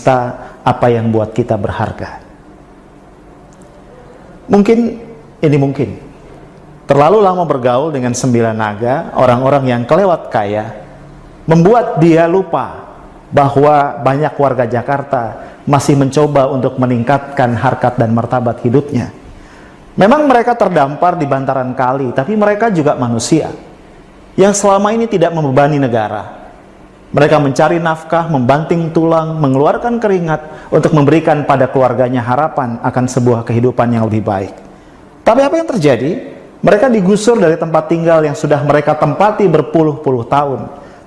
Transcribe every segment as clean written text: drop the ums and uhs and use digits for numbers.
menista apa yang buat kita berharga. Mungkin terlalu lama bergaul dengan 9 naga, orang-orang yang kelewat kaya, membuat dia lupa bahwa banyak warga Jakarta masih mencoba untuk meningkatkan harkat dan martabat hidupnya. Memang mereka terdampar di bantaran kali, tapi mereka juga manusia yang selama ini tidak membebani negara. Mereka mencari nafkah, membanting tulang, mengeluarkan keringat untuk memberikan pada keluarganya harapan akan sebuah kehidupan yang lebih baik. Tapi apa yang terjadi? Mereka digusur dari tempat tinggal yang sudah mereka tempati berpuluh-puluh tahun,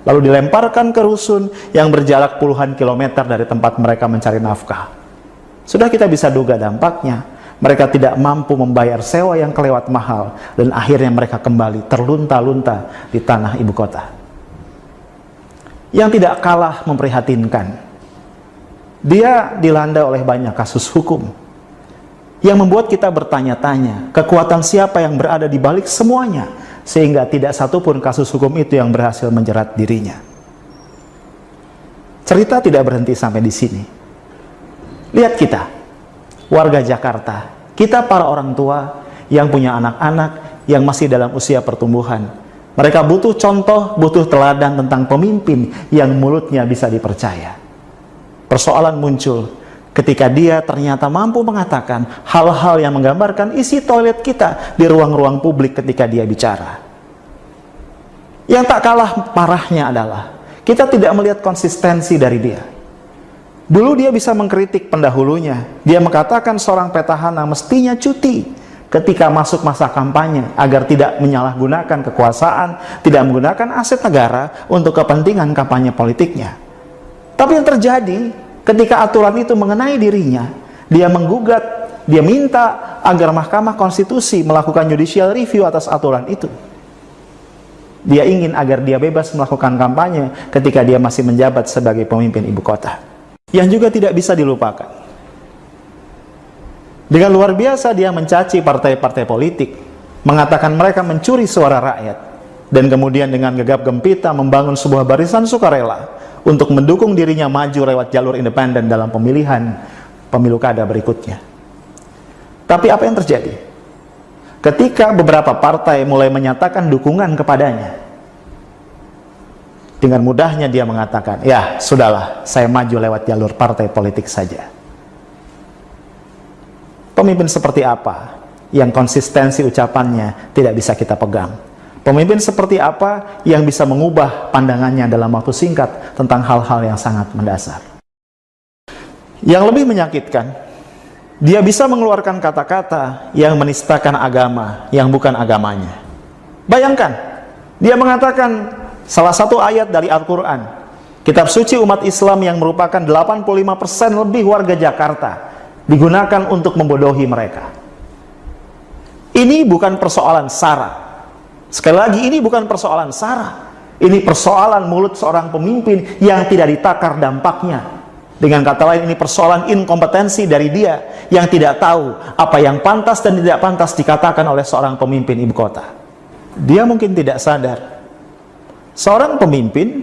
lalu dilemparkan ke rusun yang berjarak puluhan kilometer dari tempat mereka mencari nafkah. Sudah kita bisa duga dampaknya. Mereka tidak mampu membayar sewa yang kelewat mahal, dan akhirnya mereka kembali terlunta-lunta di tanah ibu kota. Yang tidak kalah memprihatinkan, dia dilanda oleh banyak kasus hukum yang membuat kita bertanya-tanya kekuatan siapa yang berada di balik semuanya, sehingga tidak satupun kasus hukum itu yang berhasil menjerat dirinya. Cerita tidak berhenti sampai di sini. Lihat kita, warga Jakarta, kita para orang tua yang punya anak-anak yang masih dalam usia pertumbuhan. Mereka butuh contoh, butuh teladan tentang pemimpin yang mulutnya bisa dipercaya. Persoalan muncul ketika dia ternyata mampu mengatakan hal-hal yang menggambarkan isi toilet kita di ruang-ruang publik ketika dia bicara. Yang tak kalah parahnya adalah kita tidak melihat konsistensi dari dia. Dulu dia bisa mengkritik pendahulunya. Dia mengatakan seorang petahana mestinya cuti ketika masuk masa kampanye agar tidak menyalahgunakan kekuasaan, tidak menggunakan aset negara untuk kepentingan kampanye politiknya. Tapi yang terjadi ketika aturan itu mengenai dirinya, dia menggugat, dia minta agar Mahkamah Konstitusi melakukan judicial review atas aturan itu. Dia ingin agar dia bebas melakukan kampanye ketika dia masih menjabat sebagai pemimpin ibu kota. Yang juga tidak bisa dilupakan, dengan luar biasa dia mencaci partai-partai politik, mengatakan mereka mencuri suara rakyat, dan kemudian dengan gegap gempita membangun sebuah barisan sukarela untuk mendukung dirinya maju lewat jalur independen dalam pemilihan pemilu kada berikutnya. Tapi apa yang terjadi? Ketika beberapa partai mulai menyatakan dukungan kepadanya, dengan mudahnya dia mengatakan, ya sudahlah, saya maju lewat jalur partai politik saja. Pemimpin seperti apa yang konsistensi ucapannya tidak bisa kita pegang? Pemimpin seperti apa yang bisa mengubah pandangannya dalam waktu singkat tentang hal-hal yang sangat mendasar? Yang lebih menyakitkan, dia bisa mengeluarkan kata-kata yang menistakan agama yang bukan agamanya. Bayangkan, dia mengatakan salah satu ayat dari Al-Quran, kitab suci umat Islam yang merupakan 85% lebih warga Jakarta, digunakan untuk membodohi mereka. Ini bukan persoalan sara. Sekali lagi, ini bukan persoalan sara. Ini persoalan mulut seorang pemimpin yang tidak ditakar dampaknya. Dengan kata lain, ini persoalan inkompetensi dari dia yang tidak tahu apa yang pantas dan tidak pantas dikatakan oleh seorang pemimpin ibu kota. Dia mungkin tidak sadar, seorang pemimpin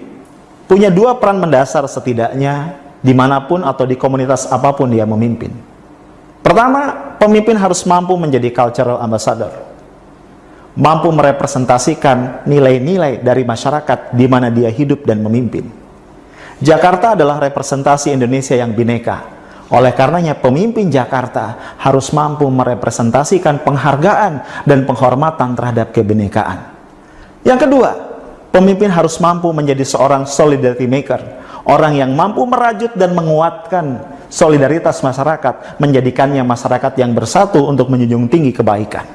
punya 2 peran mendasar setidaknya dimanapun atau di komunitas apapun dia memimpin. Pertama, pemimpin harus mampu menjadi cultural ambassador, mampu merepresentasikan nilai-nilai dari masyarakat di mana dia hidup dan memimpin. Jakarta adalah representasi Indonesia yang bineka. Oleh karenanya, pemimpin Jakarta harus mampu merepresentasikan penghargaan dan penghormatan terhadap kebinekaan. Yang kedua, pemimpin harus mampu menjadi seorang solidarity maker, orang yang mampu merajut dan menguatkan solidaritas masyarakat, menjadikannya masyarakat yang bersatu untuk menjunjung tinggi kebaikan.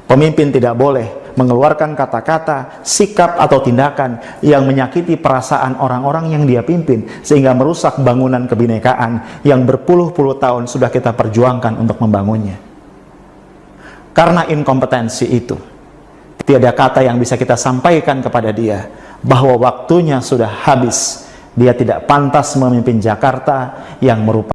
Pemimpin tidak boleh mengeluarkan kata-kata, sikap atau tindakan yang menyakiti perasaan orang-orang yang dia pimpin, sehingga merusak bangunan kebinekaan yang berpuluh-puluh tahun sudah kita perjuangkan untuk membangunnya. Karena inkompetensi itu, tiada kata yang bisa kita sampaikan kepada dia bahwa waktunya sudah habis. Dia tidak pantas memimpin Jakarta yang merupakan